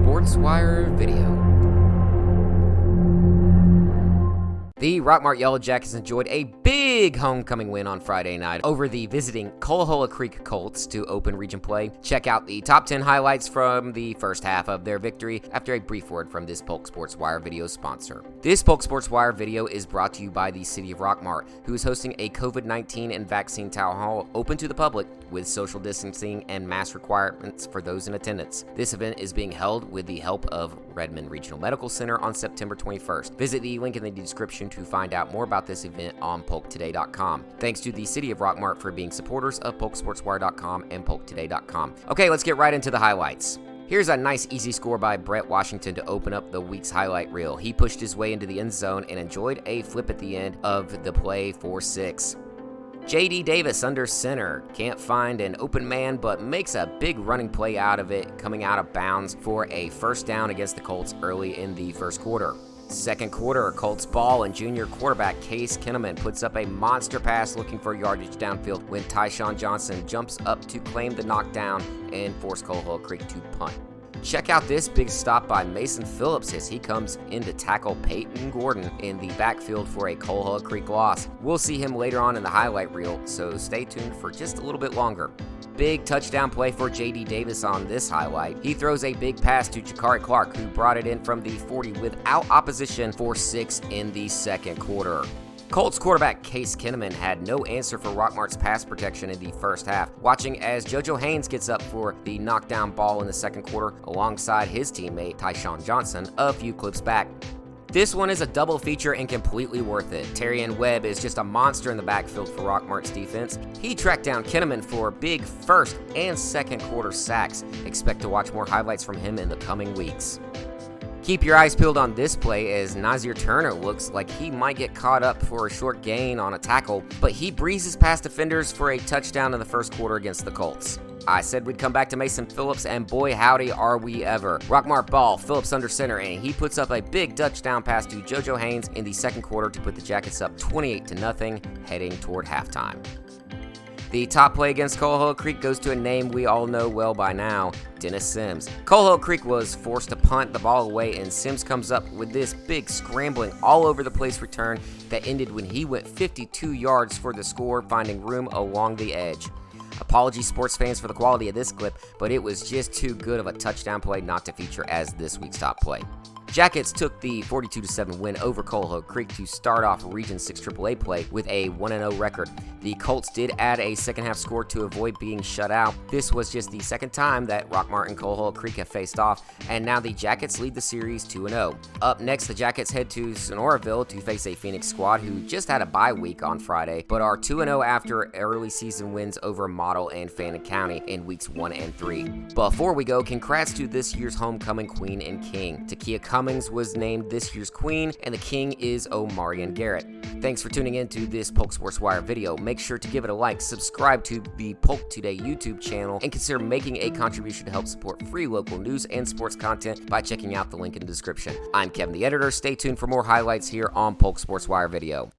Sports Wire video. The Rockmart Yellow Jackets enjoyed a big homecoming win on Friday night over the visiting Coahulla Creek Colts to open region play. Check out the top 10 highlights from the first half of their victory after a brief word from this Polk Sports Wire video sponsor. This Polk Sports Wire video is brought to you by the City of Rockmart, who is hosting a COVID-19 and vaccine town hall open to the public with social distancing and mask requirements for those in attendance. This event is being held with the help of Redmond Regional Medical Center on September 21st. Visit the link in the description to find out more about this event on polktoday.com. Thanks to the City of Rockmart for being supporters of polksportswire.com and polktoday.com. Okay, let's get right into the highlights. Here's a nice easy score by Brett Washington to open up the week's highlight reel. He pushed his way into the end zone and enjoyed a flip at the end of the play for 6. J.D. Davis under center, can't find an open man but makes a big running play out of it, coming out of bounds for a first down against the Colts early in the first quarter. Second quarter, Colts ball, and junior quarterback Case Kinnaman puts up a monster pass looking for yardage downfield when Tyshawn Johnson jumps up to claim the knockdown and force Coahulla Creek to punt. Check out this big stop by Mason Phillips as he comes in to tackle Peyton Gordon in the backfield for a Coahulla Creek loss. We'll see him later on in the highlight reel, so stay tuned for just a little bit longer. Big touchdown play for J.D. Davis on this highlight. He throws a big pass to Jakari Clark, who brought it in from the 40 without opposition for 6 in the second quarter. Colts quarterback Case Kinnaman had no answer for Rockmart's pass protection in the first half, watching as JoJo Haynes gets up for the knockdown ball in the second quarter alongside his teammate Tyshawn Johnson a few clips back. This one is a double feature and completely worth it. Terrian Webb is just a monster in the backfield for Rockmart's defense. He tracked down Kinnaman for big first and second quarter sacks. Expect to watch more highlights from him in the coming weeks. Keep your eyes peeled on this play as Nazir Turner looks like he might get caught up for a short gain on a tackle, but he breezes past defenders for a touchdown in the first quarter against the Colts. I said we'd come back to Mason Phillips, and boy howdy are we ever. Rockmart ball, Phillips under center, and he puts up a big touchdown pass to JoJo Haynes in the second quarter to put the Jackets up 28-0 heading toward halftime. The top play against Coahulla Creek goes to a name we all know well by now, Dennis Sims. Coahulla Creek was forced to punt the ball away, and Sims comes up with this big scrambling all over the place return that ended when he went 52 yards for the score, finding room along the edge. Apologies sports fans for the quality of this clip, but it was just too good of a touchdown play not to feature as this week's top play. Jackets took the 42-7 win over Coahulla Creek to start off Region 6 AAA play with a 1-0 record. The Colts did add a second-half score to avoid being shut out. This was just the second time that Rockmart and Coahulla Creek have faced off, and now the Jackets lead the series 2-0. Up next, the Jackets head to Sonoraville to face a Phoenix squad who just had a bye week on Friday, but are 2-0 after early season wins over Model and Fannin County in weeks 1 and 3. Before we go, congrats to this year's homecoming queen and king. Takia Cummings was named this year's queen, and the king is Omarion Garrett. Thanks for tuning in to this Polk Sports Wire video. Make sure to give it a like, subscribe to the Polk Today YouTube channel, and consider making a contribution to help support free local news and sports content by checking out the link in the description. I'm Kevin, the editor. Stay tuned for more highlights here on Polk Sports Wire video.